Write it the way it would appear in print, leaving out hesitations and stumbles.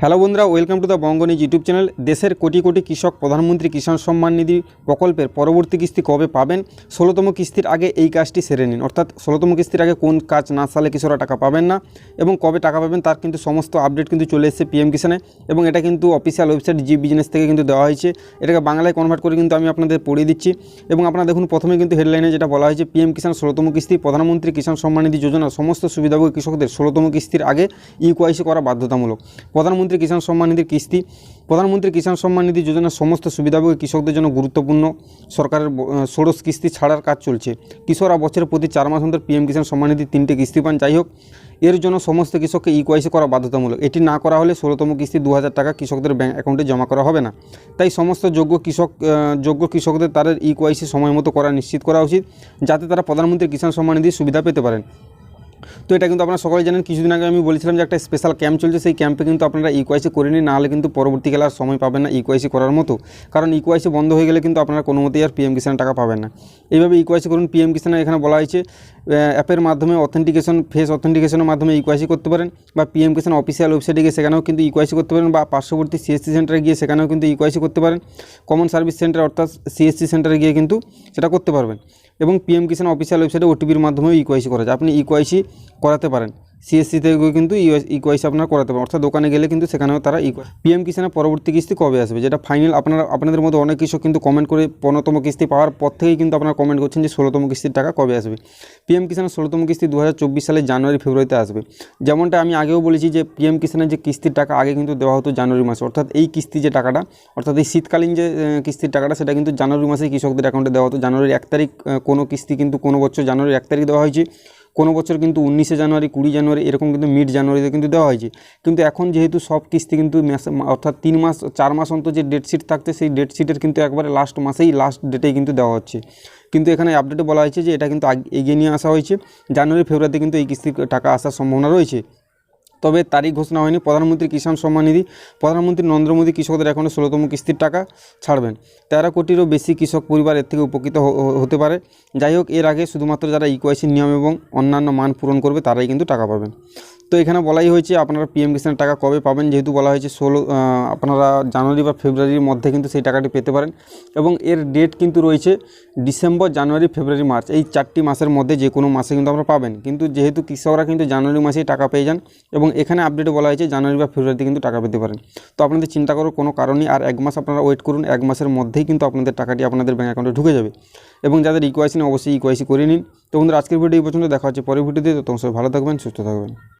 Hello বন্ধুরা, welcome to the Banga news YouTube channel. দেশের কোটি কোটি কৃষক প্রধানমন্ত্রী কিষাণ সম্মান নিধি প্রকল্পের পরবর্তী কিস্তি কবে পাবেন, 16তম কিস্তির আগে এই কাজটি সেরে নিন। অর্থাৎ 16তম কিস্তির আগে কোন কাজ না সারলে কৃষকরা টাকা পাবেন না এবং কবে টাকা পাবেন তার কিন্তু সমস্ত আপডেট কিন্তু চলে এসেছে পিএম কিষাণে, এবং এটা কিন্তু অফিসিয়াল ওয়েবসাইট জি বিজনেস থেকে কিন্তু দেওয়া হয়েছে। এটাকে বাংলায় কনভার্ট করে কিন্তু আমি আপনাদের পড়িয়ে দিচ্ছি। এবং আপনারা দেখুন, প্রথমে কিন্তু হেডলাইনে যেটা বলা হয়েছে, পিএম কিষাণ 16তম কিস্তি, প্রধানমন্ত্রী কিষাণ সম্মান নিধি যোজনার সমস্ত সুবিধাভোগী কৃষকদের 16তম কিস্তির আগে ইউকেওয়াইসি করা বাধ্যতামূলক। প্রধানমন্ত্রী কিষাণ সম্মান নিধির কিস্তি। প্রধানমন্ত্রী কিষাণ সম্মান নিধি যোজনার সমস্ত সুবিধাভোগী কৃষকদের জন্য গুরুত্বপূর্ণ সরকারের ষোড়শ কিস্তি ছাড়ার কাজ চলছে। কৃষকরা বছরের প্রতি 4 মাস অন্তর পিএম কিষাণ সম্মান নিধি 3টে কিস্তি পান। যাই হোক, এর জন্য সমস্ত কৃষককে ইউকেওয়াইসি করা বাধ্যতামূলক। এটি না করা হলে 16তম কিস্তি 2000 টাকা কৃষকদের ব্যাঙ্ক অ্যাকাউন্টে জমা করা হবে না। তাই সমস্ত যোগ্য কৃষকদের তাদের ইউকেওয়াইসি সময় মতো করা নিশ্চিত করা উচিত, যাতে তারা প্রধানমন্ত্রী কিষাণ সম্মান নিধির সুবিধা পেতে পারেন। তো এটা কিন্তু আপনারা সকলেই জানেন। কিছুদিন আগে আমি বলেছিলাম যে একটা স্পেশাল ক্যাম্প চলছে, সেই ক্যাম্পে কিন্তু আপনারা ইউকেওয়াইসি করে নিন, নাহলে কিন্তু পরবর্তীকালে আর সময় পাবেন না ইউকেওয়াইসি করার মতো। কারণ ইউকেওয়াইসি বন্ধ হয়ে গেলে কিন্তু আপনারা কোনো মতেই আর পিএম কিষাণ টাকা পাবেন না। এইভাবে ইউকেওয়াইসি করুন। পিএম কিষাণে এখানে বলা হয়েছে অ্যাপের মাধ্যমে ফেস অথেন্টিকেশনের মাধ্যমে ইউকেওয়াইসি করতে পারেন, বা পিএম কিষাণ অফিসিয়াল ওয়েবসাইটে গিয়ে সেখানেও কিন্তু ইউকেওয়াইসি করতে পারেন, বা পার্শ্ববর্তী সিএসসি সেন্টারে গিয়ে সেখানেও কিন্তু ইউকেওয়াইসি করতে পারেন। কমন সার্ভিস সেন্টার অর্থাৎ সিএসসি সেন্টারে গিয়ে কিন্তু সেটা করতে পারবেন। এবং পিএম কিষাণ অফিসিয়াল ওয়েবসাইটে ওটিপির মাধ্যমেও ইউকেওয়াইসি করা যায়। আপনি ইউকেওয়াইসি করাতে পারেন, সিএসসি থেকে কিন্তু ইউকেওয়াইসি আপনারা করাতে পারেন। অর্থাৎ দোকানে গেলে কিন্তু সেখানেও তারা পিএম কিষাণের পরবর্তী কিস্তি কবে আসবে, যেটা ফাইনাল আপনাদের মধ্যে অনেক কৃষক কিন্তু কমেন্ট করে 15তম কিস্তি পাওয়ার পর থেকেই কিন্তু আপনারা কমেন্ট করছেন যে 16তম কিস্তির টাকা কবে আসবে। পিএম কিষাণের 16তম কিস্তি 2024 সালের জানুয়ারি ফেব্রুয়ারিতে আসবে। যেমনটা আমি আগেও বলেছি যে পিএম কিষাণের যে কিস্তির টাকা আগে কিন্তু দেওয়া হতো জানুয়ারি মাসে, অর্থাৎ এই কিস্তি যে টাকাটা, অর্থাৎ এই শীতকালীন যে কিস্তির টাকাটা, সেটা কিন্তু জানুয়ারি মাসেই কৃষকদের অ্যাকাউন্টে দেওয়া হতো। জানুয়ারির 1 তারিখ কোনো কিস্তি কিন্তু কোনো বছর জানুয়ারির 1 তারিখ দেওয়া হয়েছে, কোনো বছর কিন্তু 19শে জানুয়ারি, 20 জানুয়ারি, এরকম কিন্তু মিড জানুয়ারিতে কিন্তু দেওয়া হয়েছে। কিন্তু এখন যেহেতু সব কিস্তি কিন্তু অর্থাৎ 3 মাস 4 মাস অন্তর যে ডেট শিট থাকতে, সেই ডেট শিটের কিন্তু একবারে লাস্ট ডেটেই কিন্তু দেওয়া হচ্ছে। কিন্তু এখানে আপডেটে বলা হয়েছে যে এটা কিন্তু এগিয়ে নিয়ে আসা হয়েছে, জানুয়ারি ফেব্রুয়ারিতে কিন্তু এই কিস্তির টাকা আসার সম্ভাবনা রয়েছে। তবে তারিখ ঘোষণা হয়নি। প্রধানমন্ত্রী কিষাণ সম্মান নিধি, প্রধানমন্ত্রী নরেন্দ্র মোদী কৃষকদের অ্যাকাউন্টে 16তম কিস্তির টাকা ছাড়বেন। 13 কোটিরও বেশি কৃষক পরিবার এর থেকে উপকৃত হতে পারে। যাই হোক, এর আগে শুধুমাত্র যারা ইউকেওয়াইসির নিয়ম এবং অন্যান্য মান পূরণ করবে তারাই কিন্তু টাকা পাবেন। তো এখানে বলাই হয়েছে আপনারা পিএম কিষাণের টাকা কবে পাবেন, যেহেতু বলা হয়েছে আপনারা জানুয়ারি বা ফেব্রুয়ারির মধ্যে কিন্তু সেই টাকাটি পেতে পারেন। এবং এর ডেট কিন্তু রয়েছে ডিসেম্বর, জানুয়ারি, ফেব্রুয়ারি, মার্চ, এই 4টি মাসের মধ্যে যে কোনো মাসে কিন্তু আপনারা পাবেন। কিন্তু যেহেতু কৃষকরা কিন্তু জানুয়ারি মাসেই টাকা পেয়ে যান, এবং এখানে আপডেটে বলা হয়েছে জানুয়ারি বা ফেব্রুয়ারিতে কিন্তু টাকা পেতে পারেন। তো আপনাদের চিন্তা করার কোনো কারণই, আর 1 মাস আপনারা ওয়েট করুন, 1 মাসের মধ্যেই কিন্তু আপনাদের টাকাটি আপনাদের ব্যাঙ্ক অ্যাকাউন্টে ঢুকে যাবে। এবং যাদের ইউকেওয়াইসি নেই অবশ্যই ইউকেওয়াইসি করে নিন। তো বন্ধুরা, আজকের ভিডিও এই পর্যন্ত। দেখা হচ্ছে পরের ভিডিওতে। তো তোমরা সবাই ভালো থাকবেন, সুস্থ থাকবেন।